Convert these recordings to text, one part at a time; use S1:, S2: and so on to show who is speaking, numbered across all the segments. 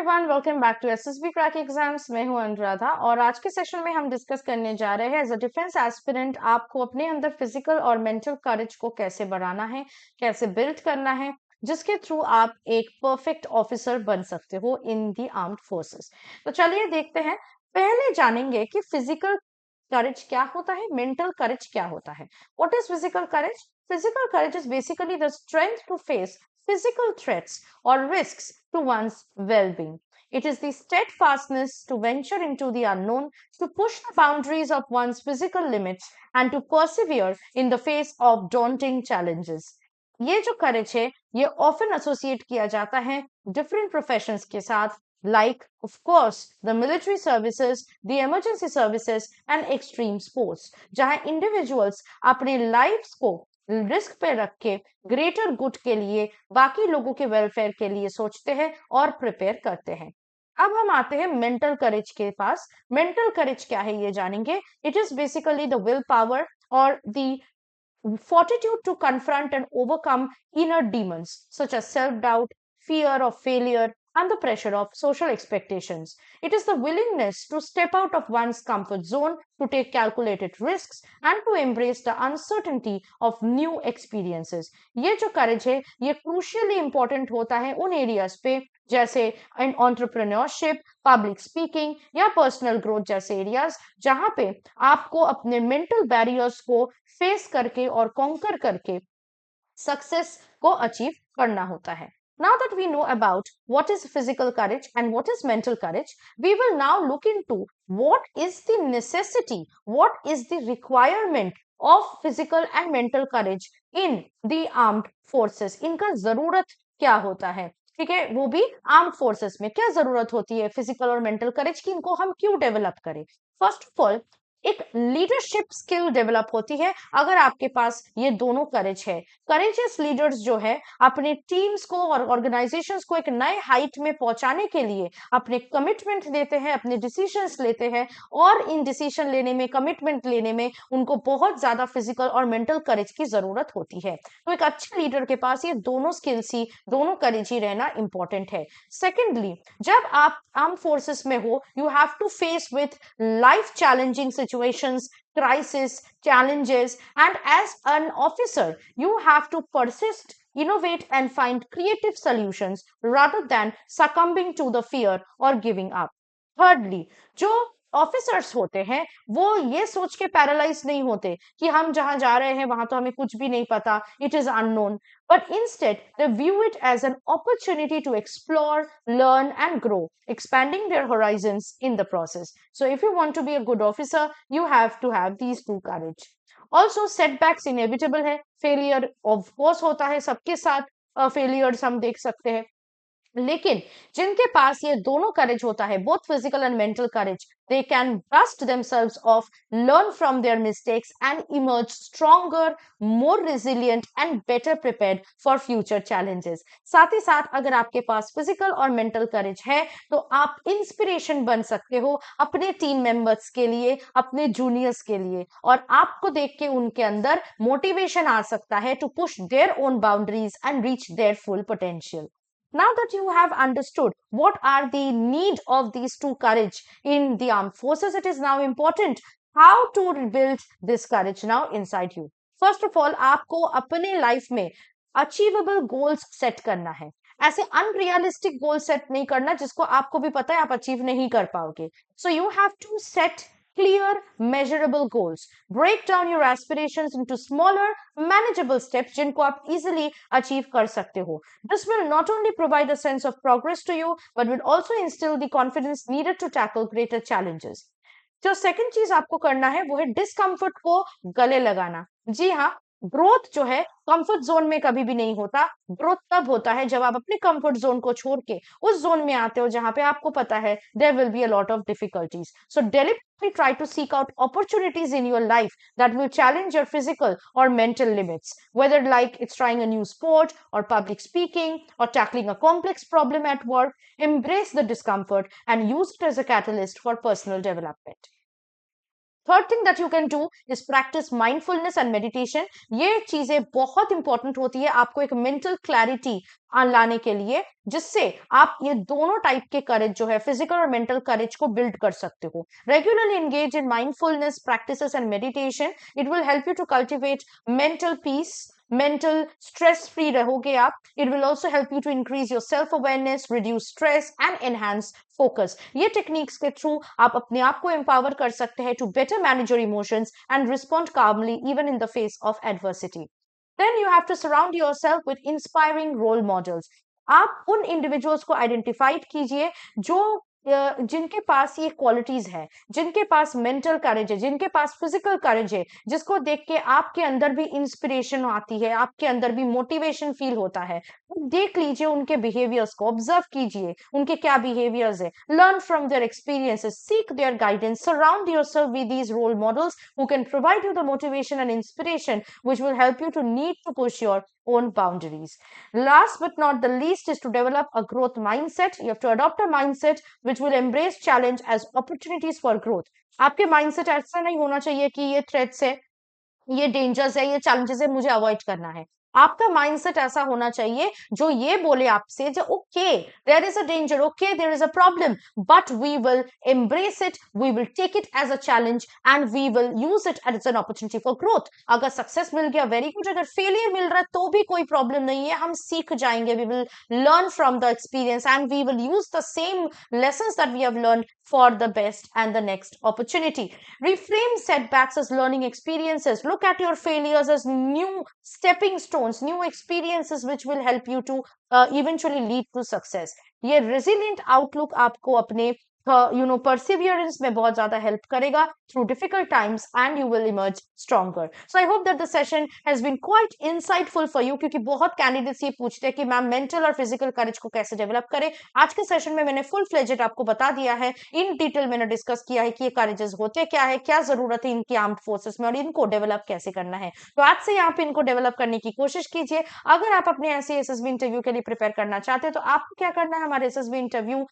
S1: Everyone, welcome back to SSB crack exams. मैं हूं अनुराधा और आज के सेशन में हम डिस्कस करने जा रहे हैं एज अ डिफेंस एस्पिरेंट आपको अपने अंदर फिजिकल और मेंटल करेज को कैसे बढ़ाना है, कैसे बिल्ड करना है, जिसके थ्रू आप एक परफेक्ट ऑफिसर बन सकते हो इन दी आर्म्ड फोर्सेस। तो चलिए देखते हैं। पहले जानेंगे कि फिजिकल करेज क्या होता है, मेंटल करेज क्या होता है। What is physical courage? Physical courage is basically the strength to face physical threats or risks to one's well being. It is the steadfastness to venture into the unknown, to push the boundaries of one's physical limits, and to persevere in the face of daunting challenges. ये जो करेज है ये often associate किया जाता है different professions के साथ, like of course the military services, the emergency services and extreme sports, जहां इंडिविजुअल्स अपने लाइफ को रिस्क पे रख के ग्रेटर गुड के लिए, बाकी लोगों के वेलफेयर के लिए सोचते हैं और प्रिपेयर करते हैं। अब हम आते हैं मेंटल करेज के पास। मेंटल करेज क्या है ये जानेंगे। It is basically the will power और the fortitude to confront and overcome inner demons such as self doubt, fear of failure, and the pressure of social expectations. It is the willingness to step out of one's comfort zone, to take calculated risks, and to embrace the uncertainty of new experiences. ये जो courage है ये crucially important होता है उन areas पे जैसे entrepreneurship, public speaking या पर्सनल ग्रोथ जैसे एरियाज, जहां पे आपको अपने मेंटल बैरियर्स को फेस करके और कॉन्कर करके सक्सेस को अचीव करना होता है। Now that we know about what is physical courage and what is mental courage, we will now look into what is the necessity, what is the requirement of physical and mental courage in the armed forces. इनका जरूरत क्या होता है, ठीक है, वो भी arm forces में क्या जरूरत होती है फिजिकल और मेंटल करेज की, इनको हम क्यों डेवलप करें। फर्स्ट ऑफ ऑल, एक लीडरशिप स्किल डेवलप होती है अगर आपके पास ये दोनों करेज है। करेजियस लीडर्स जो है अपने टीम्स को और ऑर्गेनाइजेशंस को एक नए हाइट में पहुंचाने के लिए अपने कमिटमेंट देते हैं, अपने डिसीजंस लेते हैं, और इन डिसीजन लेने में, कमिटमेंट लेने में उनको बहुत ज्यादा फिजिकल और मेंटल करेज की जरूरत होती है। तो एक अच्छे लीडर के पास ये दोनों स्किल्स ही, दोनों करेज ही रहना इंपॉर्टेंट है। सेकेंडली, जब आप आर्म फोर्सेस में हो, you have to face with life challenging situations, crisis, challenges, and as an officer, you have to persist, innovate, and find creative solutions rather than succumbing to the fear or giving up. Thirdly, जो officers होते हैं वो ये सोच के paralyse नहीं होते कि हम जहां जा रहे हैं वहां तो हमें कुछ भी नहीं पता, it is unknown, but instead they view it as an opportunity to explore, learn, and grow, expanding their horizons in the process. So, if you want to be a good officer, you have to have these two courage. Also, setbacks inevitable है, failure of course होता है सबके साथ, failures हम देख सकते हैं, लेकिन जिनके पास ये दोनों करेज होता है, both physical and mental courage, they can dust themselves off, learn from their mistakes, and emerge stronger, more resilient, and better prepared for future challenges. साथ ही साथ अगर आपके पास फिजिकल और मेंटल करेज है तो आप इंस्पिरेशन बन सकते हो अपने टीम मेंबर्स के लिए, अपने जूनियर्स के लिए, और आपको देख के उनके अंदर मोटिवेशन आ सकता है to push their own boundaries and reach their full potential. Now that you have understood what are the need of these two courage in the armed forces, it is now important how to build this courage now inside you. First of all, आपको अपने life में achievable goals set करना है। ऐसे unrealistic goal set नहीं करना जिसको आपको भी पता है आप अचीव नहीं कर पाओगे। So you have to set clear, measurable goals. Break down your aspirations into smaller, manageable steps जिनको आप easily achieve कर सकते हो. This will not only provide a sense of progress to you, but will also instill the confidence needed to tackle greater challenges. जो second चीज आपको करना है वो है डिस्कम्फर्ट को गले लगाना। जी हाँ, ग्रोथ जो है कंफर्ट जोन में कभी भी नहीं होता। ग्रोथ तब होता है जब आप अपने कंफर्ट जोन को छोड़ के उस जोन में आते हो जहां पे आपको पता है there will be a lot of difficulties. So deliberately try to seek out opportunities in your life that will challenge your physical or mental limits, whether like it's trying a new sport or public speaking or tackling a complex problem at work. Embrace the discomfort and use it as a catalyst for personal development. Third thing that you can do is practice mindfulness and meditation. ये चीजें बहुत important होती है आपको एक mental clarity लाने के लिए, जिससे आप ये दोनों टाइप के करेज जो है फिजिकल और मेंटल करेज को बिल्ड कर सकते हो। Regularly engage in mindfulness practices and meditation, it will help you to cultivate mental peace, mental stress free रहोगे आप। It will also help you to increase your self awareness, reduce stress and enhance focus. ये techniques के through आप अपने आप को empower कर सकते हैं to better manage your emotions and respond calmly even in the face of adversity. Then you have to surround yourself with inspiring role models. आप उन इंडिविजुअल्स को आइडेंटिफाइड कीजिए जो जिनके पास ये क्वालिटीज है, जिनके पास मेंटल करेज है, जिनके पास फिजिकल करेज है, जिसको देख के आपके अंदर भी इंस्पिरेशन आती है, आपके अंदर भी मोटिवेशन फील होता है। देख लीजिए उनके बिहेवियर्स को, ऑब्जर्व कीजिए उनके क्या बिहेवियर्स है, learn from their experiences, seek their guidance, surround yourself with these role models who can provide you the motivation and inspiration which will help you to need to push your own boundaries. Last but not the least is to develop a growth mindset. You have to adopt a mindset which will embrace challenge as opportunities for growth. आपके mindset ऐसा नहीं होना चाहिए कि ये threats है, ये dangers है, ये चैलेंजेस है, मुझे अवॉइड करना है। आपका माइंडसेट ऐसा होना चाहिए जो ये बोले आपसे जो okay there is a danger, okay there is a problem, but we will embrace it, we will take it as a challenge and we will use it as an opportunity for growth. अगर success मिल गया very good, अगर failure मिल रहा है तो भी कोई प्रॉब्लम नहीं है, हम सीख जाएंगे, we will learn from the experience and we will use the same lessons that we have learned for the best and the next opportunity. Reframe setbacks as learning experiences. Look at your failures as new stepping stones, new experiences which will help you to eventually lead to success. ये resilient outlook आपको अपने perseverance में बहुत ज्यादा help करेगा through difficult times and you will emerge stronger. So I hope that the session has been quite insightful for you, क्योंकि बहुत candidates ये पूछते हैं कि मैम mental और physical courage को कैसे develop करें। आज के सेशन में मैंने full fledged आपको बता दिया है, in detail मैंने डिस्कस किया है कि ये courages होते क्या है, क्या जरूरत है इनकी आर्म्ड फोर्सेस में और इनको डेवलप कैसे करना है। तो आज से यहाँ पे इनको डेवलप करने की कोशिश कीजिए। अगर आप अपने ऐसे एसएसबी इंटरव्यू के लिए प्रिपेयर करना चाहते हैं तो आपको क्या करना है, हमारे एसएसबी इंटरव्यू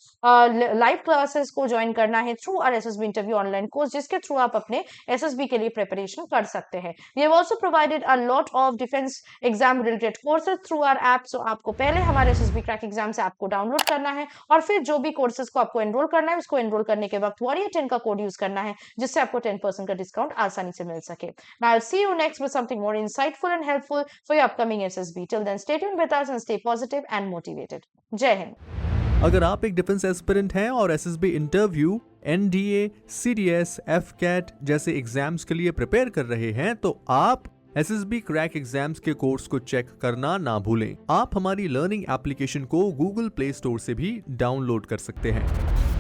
S1: लाइव क्लासेस को ज्वाइन करना है through our SSB interview online course, जिसके थ्रू आप अपने एसएसबी के लिए प्रिपरेशन कर सकते हैं। We have also provided a lot of defence exam related courses through our app. So आपको पहले हमारे एसएसबी क्रैक एग्जाम से आपको डाउनलोड करना है और फिर जो भी कोर्सेज को आपको एनरोल करना है उसको एनरोल करने के वक्त वॉरियर 10 का कोड यूज करना है, जिससे आपको 10% का डिस्काउंट आसानी से मिल सके। Now I'll see you next with something more insightful and helpful for your upcoming SSB. Till then, stay tuned with us and stay positive and motivated. जय हिंद।
S2: अगर आप एक डिफेंस एस्पिरेंट हैं और SSB interview, NDA, CDS, AFCAT जैसे exams के लिए prepare कर रहे हैं तो आप एसएसबी क्रैक एग्जाम्स के कोर्स को चेक करना ना भूलें। आप हमारी लर्निंग एप्लीकेशन को गूगल प्ले स्टोर से भी डाउनलोड कर सकते हैं।